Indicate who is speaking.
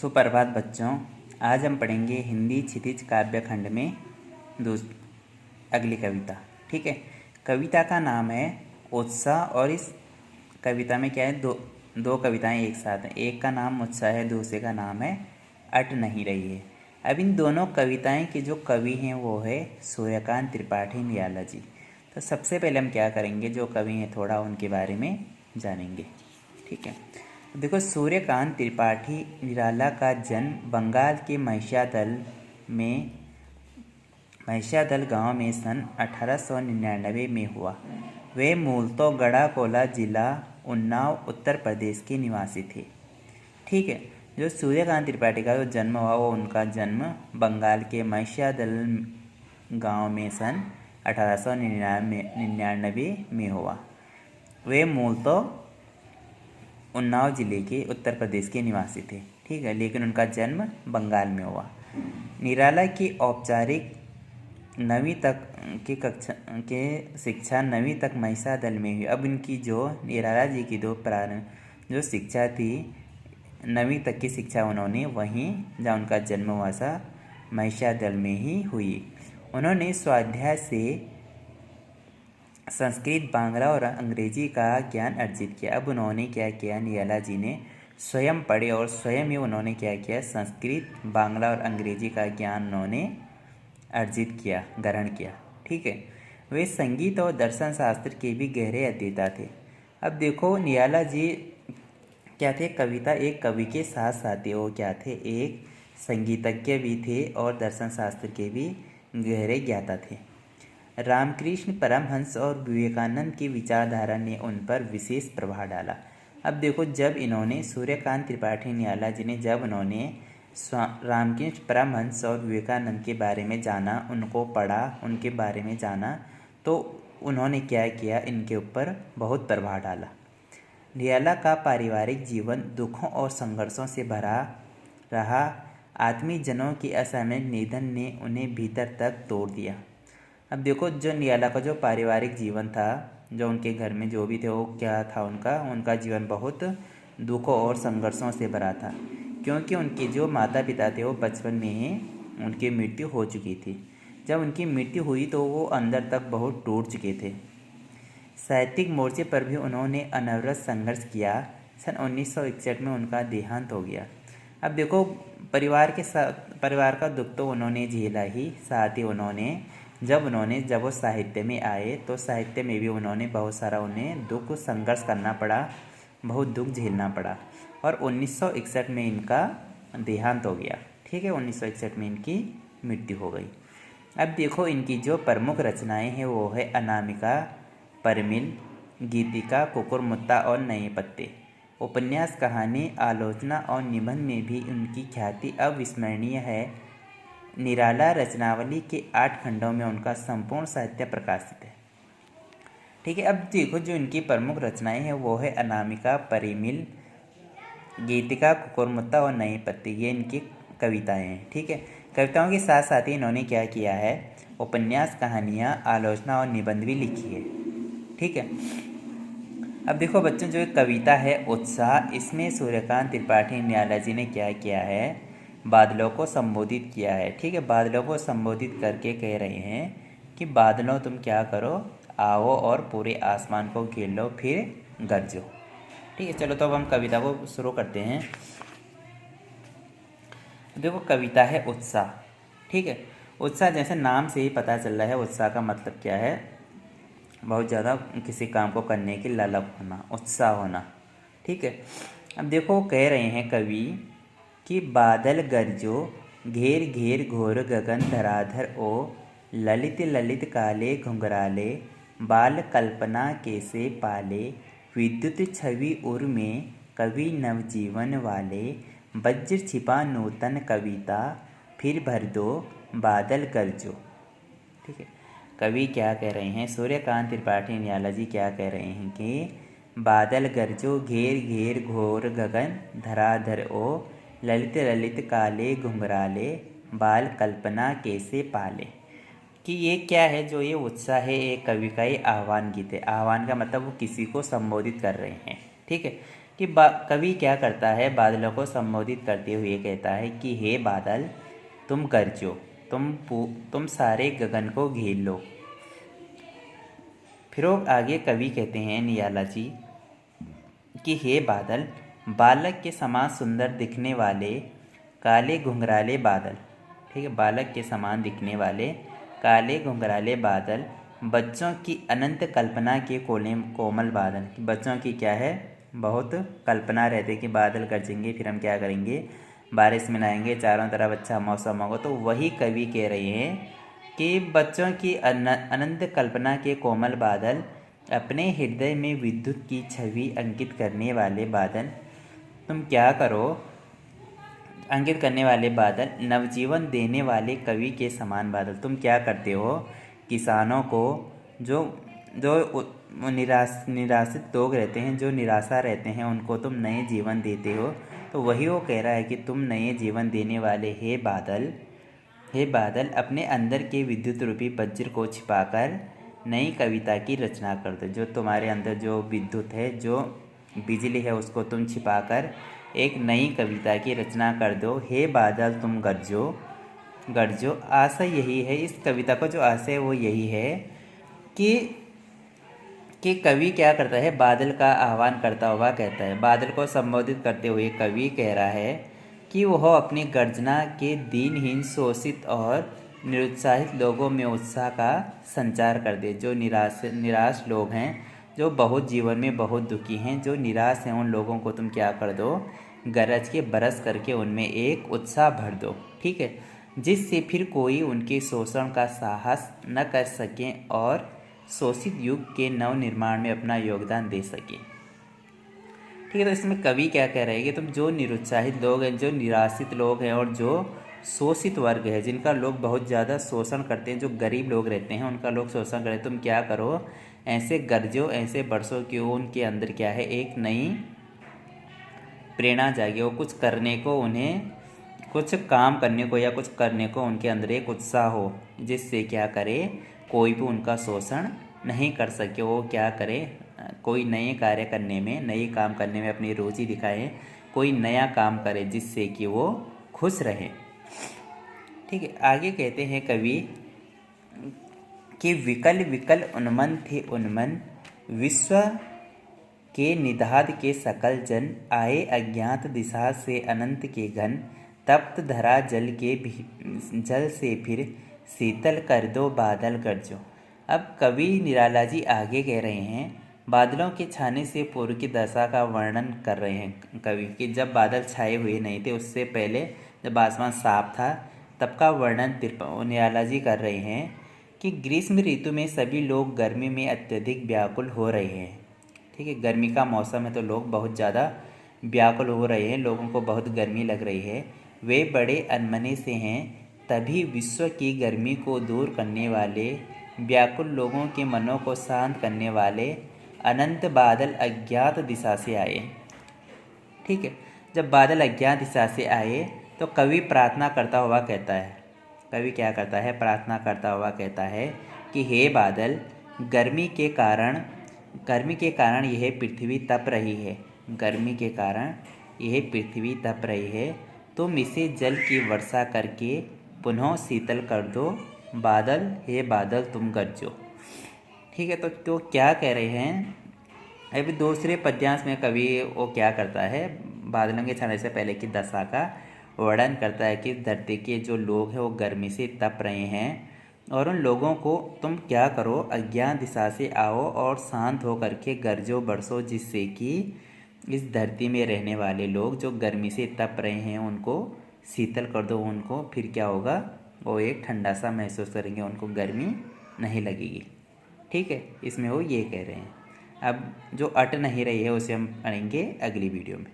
Speaker 1: सुप्रभात बच्चों। आज हम पढ़ेंगे हिंदी क्षितिज काव्य खंड में अगली कविता। ठीक है, कविता का नाम है उत्साह और इस कविता में क्या है, दो कविताएं एक साथ हैं। एक का नाम उत्साह है, दूसरे का नाम है अट नहीं रही है। अब इन दोनों कविताएं के जो कवि हैं वो है सूर्यकांत त्रिपाठी निराला जी। तो सबसे पहले हम क्या करेंगे, जो कवि हैं थोड़ा उनके बारे में जानेंगे। ठीक है, देखो सूर्यकांत त्रिपाठी निराला का जन्म बंगाल के महिषादल गांव में सन 1899 में हुआ। वे मूलतः गढ़ाकोला जिला उन्नाव उत्तर प्रदेश के निवासी थे। ठीक है, जो सूर्यकांत त्रिपाठी का जो जन्म हुआ वो उनका जन्म बंगाल के महिषादल गांव में सन 1899 में हुआ। वे मूलतः उन्नाव जिले के उत्तर प्रदेश के निवासी थे। ठीक है, लेकिन उनका जन्म बंगाल में हुआ। निराला की औपचारिक 9वीं तक के शिक्षा 9वीं तक महिषादल में हुई। अब इनकी जो निराला जी की जो शिक्षा थी 9वीं तक की शिक्षा उन्होंने वहीं जहाँ उनका जन्म हुआ था महिषादल में ही हुई। उन्होंने स्वाध्याय से संस्कृत, बांग्ला और अंग्रेजी का ज्ञान अर्जित किया। अब उन्होंने क्या किया, निराला जी ने स्वयं पढ़े और स्वयं ही उन्होंने क्या किया, संस्कृत, बांग्ला और अंग्रेजी का ज्ञान उन्होंने अर्जित किया, ग्रहण किया। ठीक है, वे संगीत और दर्शन शास्त्र के भी गहरे अध्येता थे। अब देखो निराला जी क्या थे, कविता एक कवि के साथ साथ ही वो क्या थे, एक संगीतज्ञ भी थे और दर्शन शास्त्र के भी गहरे ज्ञाता थे। रामकृष्ण परमहंस और विवेकानंद की विचारधारा ने उन पर विशेष प्रभाव डाला। अब देखो जब इन्होंने सूर्यकांत त्रिपाठी निराला जी ने जब उन्होंने रामकृष्ण परमहंस और विवेकानंद के बारे में जाना, उनको पढ़ा, उनके बारे में जाना, तो उन्होंने क्या किया, इनके ऊपर बहुत प्रभाव डाला। निराला का पारिवारिक जीवन दुखों और संघर्षों से भरा रहा। आत्मीयजनों की असामयिक निधन ने उन्हें भीतर तक तोड़ दिया। अब देखो जो निराला का जो पारिवारिक जीवन था, जो उनके घर में जो भी थे वो क्या था, उनका जीवन बहुत दुखों और संघर्षों से भरा था, क्योंकि उनके जो माता पिता थे वो बचपन में ही उनकी मृत्यु हो चुकी थी। जब उनकी मृत्यु हुई तो वो अंदर तक बहुत टूट चुके थे। साहित्यिक मोर्चे पर भी उन्होंने अनवरत संघर्ष किया। सन 1961 में उनका देहांत हो गया। अब देखो परिवार का दुख तो उन्होंने झेला ही, साथ ही जब वो साहित्य में आए तो साहित्य में भी उन्होंने बहुत सारा उन्हें दुख संघर्ष करना पड़ा, बहुत दुख झेलना पड़ा और 1961 में इनका देहांत हो गया। ठीक है, 1961 में इनकी मृत्यु हो गई। अब देखो इनकी जो प्रमुख रचनाएं हैं वो है अनामिका, परिमिल, गीतिका, कुकुरमुत्ता और नए पत्ते। उपन्यास, कहानी, आलोचना और निबंध में भी उनकी ख्याति अविस्मरणीय है। निराला रचनावली के 8 खंडों में उनका संपूर्ण साहित्य प्रकाशित है। ठीक है, अब देखो जो इनकी प्रमुख रचनाएं हैं वो है अनामिका, परिमिल, गीतिका, कुकुरमुत्ता और नए पत्ते। ये इनकी कविताएं हैं। ठीक है, कविताओं के साथ साथ ही इन्होंने क्या किया है, उपन्यास, कहानियाँ, आलोचना और निबंध भी लिखी है। ठीक है, अब देखो बच्चों जो एक कविता है उत्साह, इसमें सूर्यकांत त्रिपाठी निराला जी ने क्या किया है, बादलों को संबोधित किया है। ठीक है, बादलों को संबोधित करके कह रहे हैं कि बादलों तुम क्या करो, आओ और पूरे आसमान को घेर लो, फिर गरजो। ठीक है, चलो तो अब हम कविता को शुरू करते हैं। देखो कविता है उत्साह। ठीक है, उत्साह जैसे नाम से ही पता चल रहा है, उत्साह का मतलब क्या है, बहुत ज़्यादा किसी काम को करने की ललक होना, उत्साह होना। ठीक है, अब देखो कह रहे हैं कवि कि बादल गरजो, घेर घेर घोर गगन धराधर ओ, ललित ललित काले घुंघराले, बाल कल्पना कैसे पाले, विद्युत छवि उर में कवि नवजीवन वाले, वज्र छिपा नूतन कविता, फिर भर दो बादल गरजो। ठीक है, कवि क्या कह रहे हैं, सूर्यकांत त्रिपाठी निराला जी क्या कह रहे हैं कि बादल गरजो, घेर घेर घोर गगन धराधर ओ, ललित ललित काले घुंघराले, बाल कल्पना कैसे पाले। कि ये क्या है, जो ये उत्साह है एक कवि का ये आह्वान गीत है। आह्वान का मतलब वो किसी को संबोधित कर रहे हैं। ठीक है, कि कवि क्या करता है, बादलों को संबोधित करते हुए कहता है कि हे बादल तुम गरजो, तुम सारे गगन को घेर लो। फिर वो आगे कवि कहते हैं निराला जी कि हे बादल, बालक के समान सुंदर दिखने वाले काले घुंघराले बादल, ठीक है, बालक के समान दिखने वाले काले घुंघराले बादल, बच्चों की अनंत कल्पना के कोमल बादल। बच्चों की क्या है, बहुत कल्पना रहती है कि बादल गरजेंगे, फिर हम क्या करेंगे, बारिश में नहाएंगे, चारों तरफ अच्छा मौसम होगा। तो वही कवि कह रहे हैं कि बच्चों की अनंत कल्पना के कोमल बादल, अपने हृदय में विद्युत की छवि अंकित करने वाले बादल, तुम क्या करो, अंकित करने वाले बादल, नवजीवन देने वाले कवि के समान बादल, तुम क्या करते हो, किसानों को जो जो निराशित लोग रहते हैं, जो निराशा रहते हैं, उनको तुम नए जीवन देते हो। तो वही वो कह रहा है कि तुम नए जीवन देने वाले हे बादल अपने अंदर के विद्युत रूपी वज्र को छिपाकर नई कविता की रचना कर दो। जो तुम्हारे अंदर जो विद्युत है, जो बिजली है, उसको तुम छिपाकर एक नई कविता की रचना कर दो। हे बादल तुम गरजो। आशय यही है, इस कविता का जो आशय है वो यही है कि कवि क्या करता है, बादल का आह्वान करता हुआ कहता है, बादल को संबोधित करते हुए कवि कह रहा है कि वह अपनी गर्जना के दीनहीन, शोषित और निरुत्साहित लोगों में उत्साह का संचार कर दे। जो निराश लोग हैं, जो बहुत जीवन में बहुत दुखी हैं, जो निराश हैं, उन लोगों को तुम क्या कर दो, गरज के बरस करके उनमें एक उत्साह भर दो, ठीक है, जिससे फिर कोई उनके शोषण का साहस न कर सके और शोषित युग के नव निर्माण में अपना योगदान दे सके। ठीक है, तो इसमें कवि क्या कह रहे हैं कि तुम जो निरुत्साहित लोग हैं, जो निराशित लोग हैं और जो शोषित वर्ग है, जिनका लोग बहुत ज़्यादा शोषण करते हैं, जो गरीब लोग रहते हैं उनका लोग शोषण करें, तुम क्या करो, ऐसे गरजो, ऐसे बरसों की उनके अंदर क्या है, एक नई प्रेरणा जागे, वो कुछ करने को, उन्हें कुछ काम करने को या कुछ करने को उनके अंदर एक उत्साह हो, जिससे क्या करे, कोई भी उनका शोषण नहीं कर सके। वो क्या करे, कोई नए कार्य करने में, नए काम करने में अपनी रुचि दिखाए, कोई नया काम करे जिससे कि वो खुश रहे। ठीक है, आगे कहते हैं कवि कि विकल विकल उन्मन थे उन्मन, विश्व के निधाद के सकल जन, आए अज्ञात दिशा से अनंत के घन, तप्त धरा जल से फिर शीतल कर दो बादल गरजो। अब कवि निराला जी आगे कह रहे हैं, बादलों के छाने से पूर्व की दशा का वर्णन कर रहे हैं कवि, कि जब बादल छाए हुए नहीं थे, उससे पहले जब आसमान साफ था, तब का वर्णन निराला जी कर रहे हैं कि ग्रीष्म ऋतु में सभी लोग गर्मी में अत्यधिक व्याकुल हो रहे हैं। ठीक है, गर्मी का मौसम है तो लोग बहुत ज़्यादा व्याकुल हो रहे हैं, लोगों को बहुत गर्मी लग रही है, वे बड़े अनमने से हैं। तभी विश्व की गर्मी को दूर करने वाले, व्याकुल लोगों के मनों को शांत करने वाले अनंत बादल अज्ञात दिशा से आए। ठीक है, जब बादल अज्ञात दिशा से आए तो कवि प्रार्थना करता हुआ कहता है, कवि क्या करता है, प्रार्थना करता हुआ कहता है कि हे बादल, गर्मी के कारण यह पृथ्वी तप रही है, गर्मी के कारण यह पृथ्वी तप रही है, तुम इसे जल की वर्षा करके पुनः शीतल कर दो बादल, हे बादल तुम गरजो। ठीक है, तो क्या कह रहे हैं, अभी दूसरे पद्यांश में कवि वो क्या करता है, बादलों के छाने से पहले की दशा का वर्णन करता है कि धरती के जो लोग हैं वो गर्मी से तप रहे हैं, और उन लोगों को तुम क्या करो, अज्ञान दिशा से आओ और शांत हो करके गरजो बरसो, जिससे कि इस धरती में रहने वाले लोग जो गर्मी से तप रहे हैं उनको शीतल कर दो, उनको फिर क्या होगा, वो एक ठंडा सा महसूस करेंगे, उनको गर्मी नहीं लगेगी। ठीक है, इसमें वो ये कह रहे हैं। अब जो अट नहीं रही है उसे हम पढ़ेंगे अगली वीडियो में।